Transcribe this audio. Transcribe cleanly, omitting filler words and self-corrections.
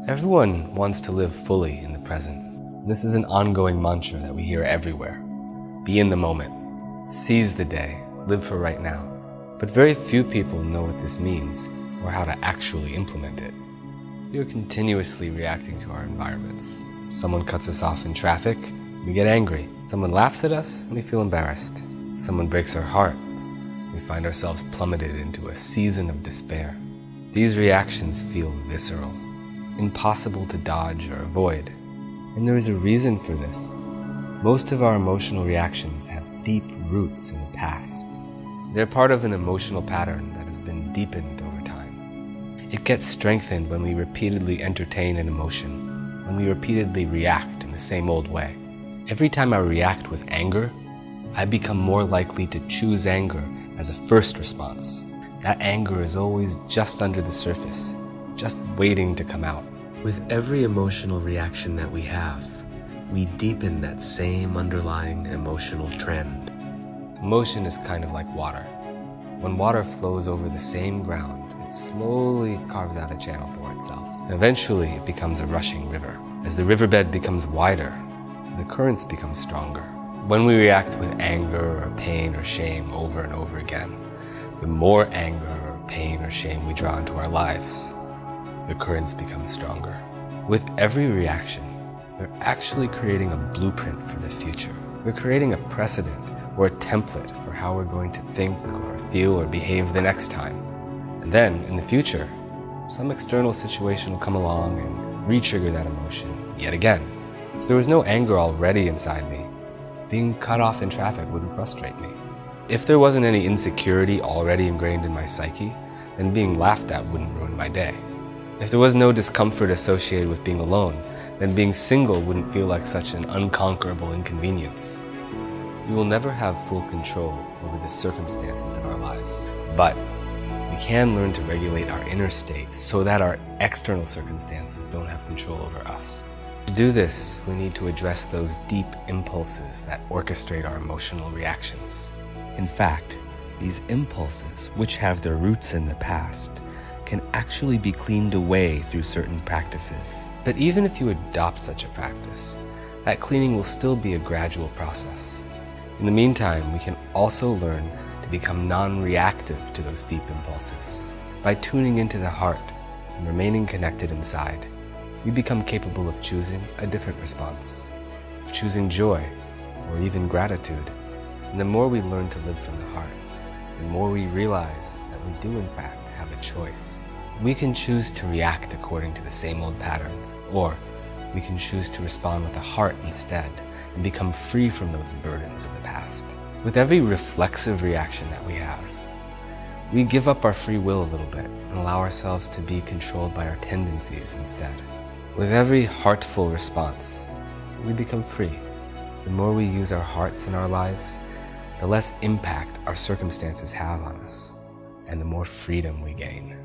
Everyone wants to live fully in the present. This is an ongoing mantra that we hear everywhere. Be in the moment, seize the day, live for right now. But very few people know what this means or how to actually implement it. We are continuously reacting to our environments. Someone cuts us off in traffic, we get angry. Someone laughs at us, we feel embarrassed. Someone breaks our heart, we find ourselves plummeted into a season of despair. These reactions feel visceral, impossible to dodge or avoid. And there is a reason for this. Most of our emotional reactions have deep roots in the past. They're part of an emotional pattern that has been deepened over time. It gets strengthened when we repeatedly entertain an emotion, when we repeatedly react in the same old way. Every time I react with anger, I become more likely to choose anger as a first response. That anger is always just under the surface, just waiting to come out. With every emotional reaction that we have, we deepen that same underlying emotional trend. Emotion is kind of like water. When water flows over the same ground, it slowly carves out a channel for itself. And eventually, it becomes a rushing river. As the riverbed becomes wider, the currents become stronger. When we react with anger or pain or shame over and over again, the more anger or pain or shame we draw into our lives, the currents become stronger. With every reaction, we're actually creating a blueprint for the future. We're creating a precedent or a template for how we're going to think or feel or behave the next time. And then, in the future, some external situation will come along and re-trigger that emotion yet again. If there was no anger already inside me, being cut off in traffic wouldn't frustrate me. If there wasn't any insecurity already ingrained in my psyche, then being laughed at wouldn't ruin my day. If there was no discomfort associated with being alone, then being single wouldn't feel like such an unconquerable inconvenience. We will never have full control over the circumstances in our lives, but we can learn to regulate our inner states so that our external circumstances don't have control over us. To do this, we need to address those deep impulses that orchestrate our emotional reactions. In fact, these impulses, which have their roots in the past, can actually be cleaned away through certain practices. But even if you adopt such a practice, that cleaning will still be a gradual process. In the meantime, we can also learn to become non-reactive to those deep impulses. By tuning into the heart and remaining connected inside, we become capable of choosing a different response, of choosing joy or even gratitude. And the more we learn to live from the heart, the more we realize that we do in fact have a choice. We can choose to react according to the same old patterns, or we can choose to respond with the heart instead and become free from those burdens of the past. With every reflexive reaction that we have, we give up our free will a little bit and allow ourselves to be controlled by our tendencies instead. With every heartful response, we become free. The more we use our hearts in our lives, the less impact our circumstances have on us, and the more freedom we gain.